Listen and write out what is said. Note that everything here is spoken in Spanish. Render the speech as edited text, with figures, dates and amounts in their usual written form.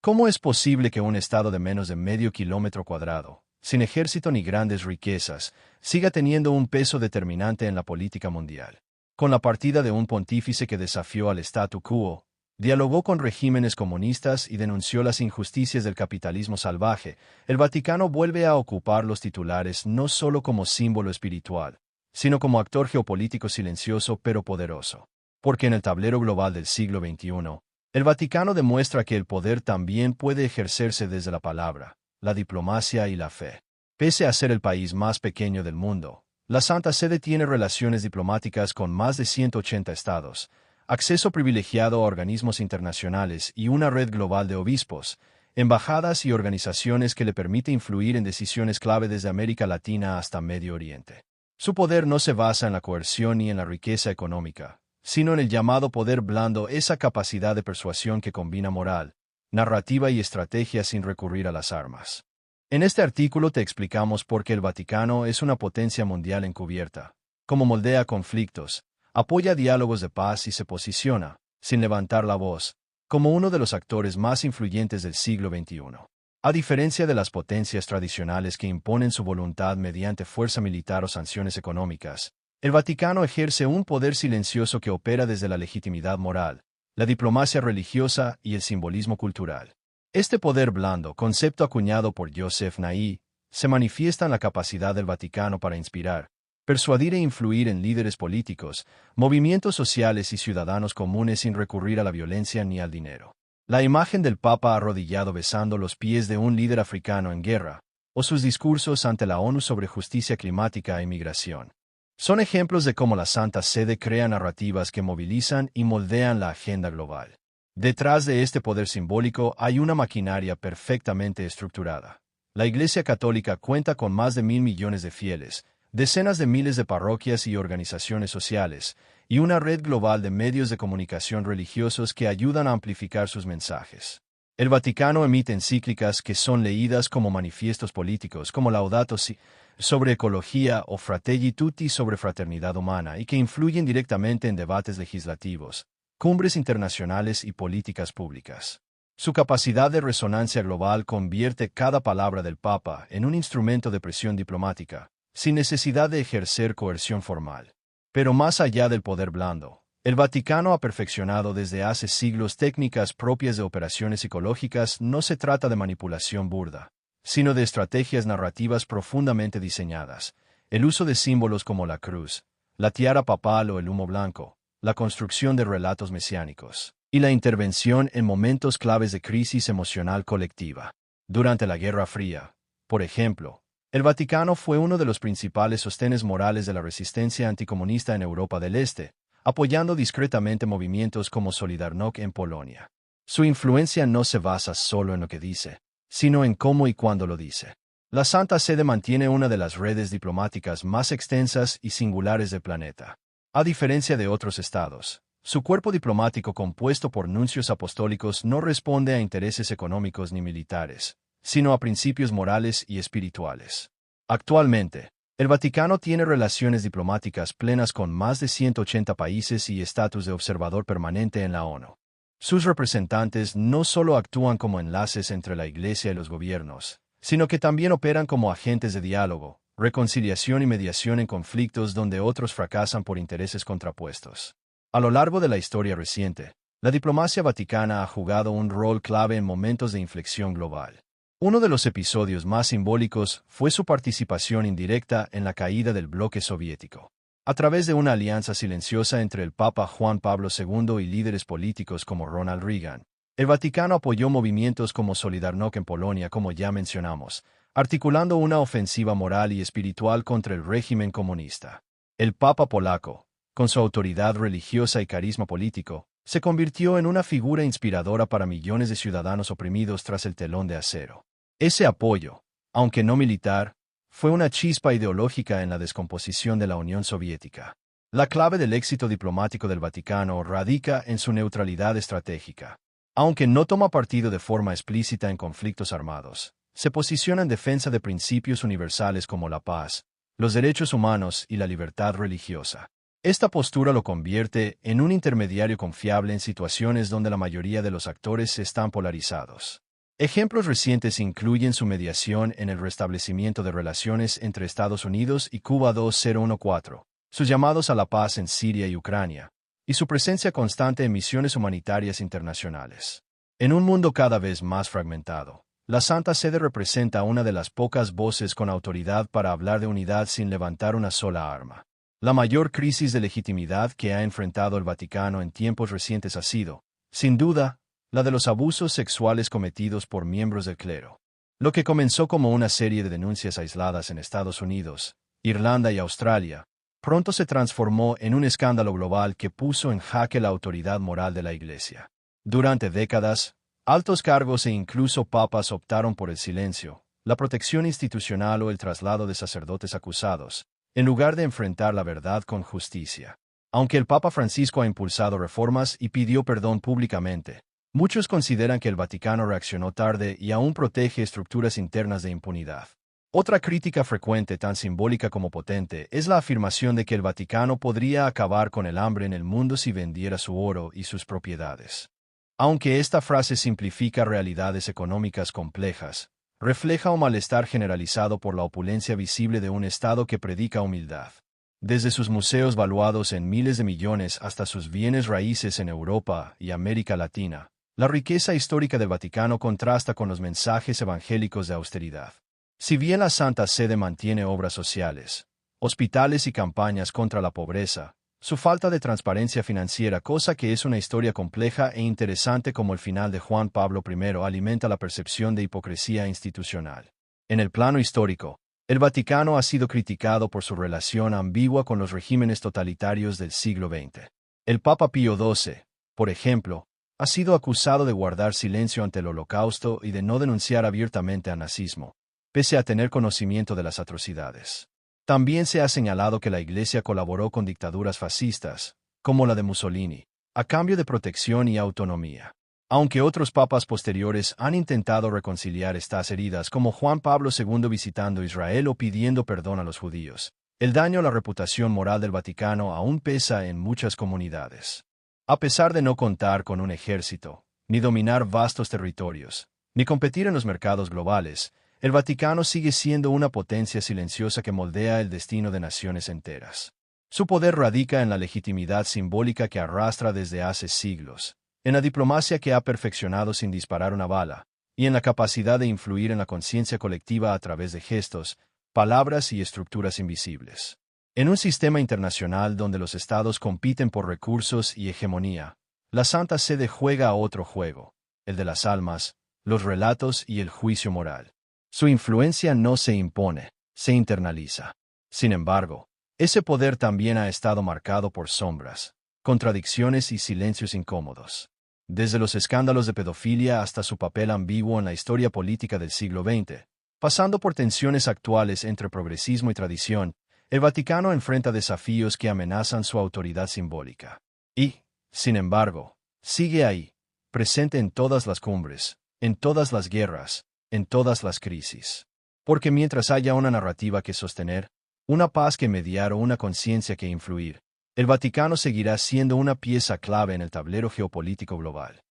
¿Cómo es posible que un estado de menos de medio kilómetro cuadrado, sin ejército ni grandes riquezas, siga teniendo un peso determinante en la política mundial? Con la partida de un pontífice que desafió al statu quo, dialogó con regímenes comunistas y denunció las injusticias del capitalismo salvaje, el Vaticano vuelve a ocupar los titulares no solo como símbolo espiritual, sino como actor geopolítico silencioso pero poderoso. Porque en el tablero global del siglo XXI, el Vaticano demuestra que el poder también puede ejercerse desde la palabra, la diplomacia y la fe. Pese a ser el país más pequeño del mundo, la Santa Sede tiene relaciones diplomáticas con más de 180 estados, acceso privilegiado a organismos internacionales y una red global de obispos, embajadas y organizaciones que le permite influir en decisiones clave desde América Latina hasta Medio Oriente. Su poder no se basa en la coerción ni en la riqueza económica, sino en el llamado poder blando, esa capacidad de persuasión que combina moral, narrativa y estrategia sin recurrir a las armas. En este artículo te explicamos por qué el Vaticano es una potencia mundial encubierta, cómo moldea conflictos, apoya diálogos de paz y se posiciona, sin levantar la voz, como uno de los actores más influyentes del siglo XXI. A diferencia de las potencias tradicionales que imponen su voluntad mediante fuerza militar o sanciones económicas, el Vaticano ejerce un poder silencioso que opera desde la legitimidad moral, la diplomacia religiosa y el simbolismo cultural. Este poder blando, concepto acuñado por Joseph Naí, se manifiesta en la capacidad del Vaticano para inspirar, persuadir e influir en líderes políticos, movimientos sociales y ciudadanos comunes sin recurrir a la violencia ni al dinero. La imagen del Papa arrodillado besando los pies de un líder africano en guerra, o sus discursos ante la ONU sobre justicia climática e migración, son ejemplos de cómo la Santa Sede crea narrativas que movilizan y moldean la agenda global. Detrás de este poder simbólico hay una maquinaria perfectamente estructurada. La Iglesia Católica cuenta con más de 1.000 millones de fieles, decenas de miles de parroquias y organizaciones sociales, y una red global de medios de comunicación religiosos que ayudan a amplificar sus mensajes. El Vaticano emite encíclicas que son leídas como manifiestos políticos, como Laudato Si, sobre ecología o Fratelli Tutti sobre fraternidad humana y que influyen directamente en debates legislativos, cumbres internacionales y políticas públicas. Su capacidad de resonancia global convierte cada palabra del Papa en un instrumento de presión diplomática, sin necesidad de ejercer coerción formal. Pero más allá del poder blando, el Vaticano ha perfeccionado desde hace siglos técnicas propias de operaciones psicológicas. No se trata de manipulación burda, sino de estrategias narrativas profundamente diseñadas, el uso de símbolos como la cruz, la tiara papal o el humo blanco, la construcción de relatos mesiánicos, y la intervención en momentos claves de crisis emocional colectiva. Durante la Guerra Fría, por ejemplo, el Vaticano fue uno de los principales sostenes morales de la resistencia anticomunista en Europa del Este, apoyando discretamente movimientos como Solidarność en Polonia. Su influencia no se basa solo en lo que dice, sino en cómo y cuándo lo dice. La Santa Sede mantiene una de las redes diplomáticas más extensas y singulares del planeta. A diferencia de otros estados, su cuerpo diplomático compuesto por nuncios apostólicos no responde a intereses económicos ni militares, sino a principios morales y espirituales. Actualmente, el Vaticano tiene relaciones diplomáticas plenas con más de 180 países y estatus de observador permanente en la ONU. Sus representantes no solo actúan como enlaces entre la Iglesia y los gobiernos, sino que también operan como agentes de diálogo, reconciliación y mediación en conflictos donde otros fracasan por intereses contrapuestos. A lo largo de la historia reciente, la diplomacia vaticana ha jugado un rol clave en momentos de inflexión global. Uno de los episodios más simbólicos fue su participación indirecta en la caída del bloque soviético. A través de una alianza silenciosa entre el Papa Juan Pablo II y líderes políticos como Ronald Reagan, el Vaticano apoyó movimientos como Solidarność en Polonia, como ya mencionamos, articulando una ofensiva moral y espiritual contra el régimen comunista. El Papa polaco, con su autoridad religiosa y carisma político, se convirtió en una figura inspiradora para millones de ciudadanos oprimidos tras el telón de acero. Ese apoyo, aunque no militar, fue una chispa ideológica en la descomposición de la Unión Soviética. La clave del éxito diplomático del Vaticano radica en su neutralidad estratégica. Aunque no toma partido de forma explícita en conflictos armados, se posiciona en defensa de principios universales como la paz, los derechos humanos y la libertad religiosa. Esta postura lo convierte en un intermediario confiable en situaciones donde la mayoría de los actores están polarizados. Ejemplos recientes incluyen su mediación en el restablecimiento de relaciones entre Estados Unidos y Cuba 2014, sus llamados a la paz en Siria y Ucrania, y su presencia constante en misiones humanitarias internacionales. En un mundo cada vez más fragmentado, la Santa Sede representa una de las pocas voces con autoridad para hablar de unidad sin levantar una sola arma. La mayor crisis de legitimidad que ha enfrentado el Vaticano en tiempos recientes ha sido, sin duda, la de los abusos sexuales cometidos por miembros del clero. Lo que comenzó como una serie de denuncias aisladas en Estados Unidos, Irlanda y Australia, pronto se transformó en un escándalo global que puso en jaque la autoridad moral de la Iglesia. Durante décadas, altos cargos e incluso papas optaron por el silencio, la protección institucional o el traslado de sacerdotes acusados, en lugar de enfrentar la verdad con justicia. Aunque el Papa Francisco ha impulsado reformas y pidió perdón públicamente, muchos consideran que el Vaticano reaccionó tarde y aún protege estructuras internas de impunidad. Otra crítica frecuente, tan simbólica como potente, es la afirmación de que el Vaticano podría acabar con el hambre en el mundo si vendiera su oro y sus propiedades. Aunque esta frase simplifica realidades económicas complejas, refleja un malestar generalizado por la opulencia visible de un Estado que predica humildad. Desde sus museos valuados en miles de millones hasta sus bienes raíces en Europa y América Latina, la riqueza histórica del Vaticano contrasta con los mensajes evangélicos de austeridad. Si bien la Santa Sede mantiene obras sociales, hospitales y campañas contra la pobreza, su falta de transparencia financiera, cosa que es una historia compleja e interesante como el final de Juan Pablo I, alimenta la percepción de hipocresía institucional. En el plano histórico, el Vaticano ha sido criticado por su relación ambigua con los regímenes totalitarios del siglo XX. El Papa Pío XII, por ejemplo, ha sido acusado de guardar silencio ante el Holocausto y de no denunciar abiertamente al nazismo, pese a tener conocimiento de las atrocidades. También se ha señalado que la Iglesia colaboró con dictaduras fascistas, como la de Mussolini, a cambio de protección y autonomía. Aunque otros papas posteriores han intentado reconciliar estas heridas, como Juan Pablo II visitando Israel o pidiendo perdón a los judíos, el daño a la reputación moral del Vaticano aún pesa en muchas comunidades. A pesar de no contar con un ejército, ni dominar vastos territorios, ni competir en los mercados globales, el Vaticano sigue siendo una potencia silenciosa que moldea el destino de naciones enteras. Su poder radica en la legitimidad simbólica que arrastra desde hace siglos, en la diplomacia que ha perfeccionado sin disparar una bala, y en la capacidad de influir en la conciencia colectiva a través de gestos, palabras y estructuras invisibles. En un sistema internacional donde los estados compiten por recursos y hegemonía, la Santa Sede juega a otro juego, el de las almas, los relatos y el juicio moral. Su influencia no se impone, se internaliza. Sin embargo, ese poder también ha estado marcado por sombras, contradicciones y silencios incómodos. Desde los escándalos de pedofilia hasta su papel ambiguo en la historia política del siglo XX, pasando por tensiones actuales entre progresismo y tradición, el Vaticano enfrenta desafíos que amenazan su autoridad simbólica. Y, sin embargo, sigue ahí, presente en todas las cumbres, en todas las guerras, en todas las crisis. Porque mientras haya una narrativa que sostener, una paz que mediar o una conciencia que influir, el Vaticano seguirá siendo una pieza clave en el tablero geopolítico global.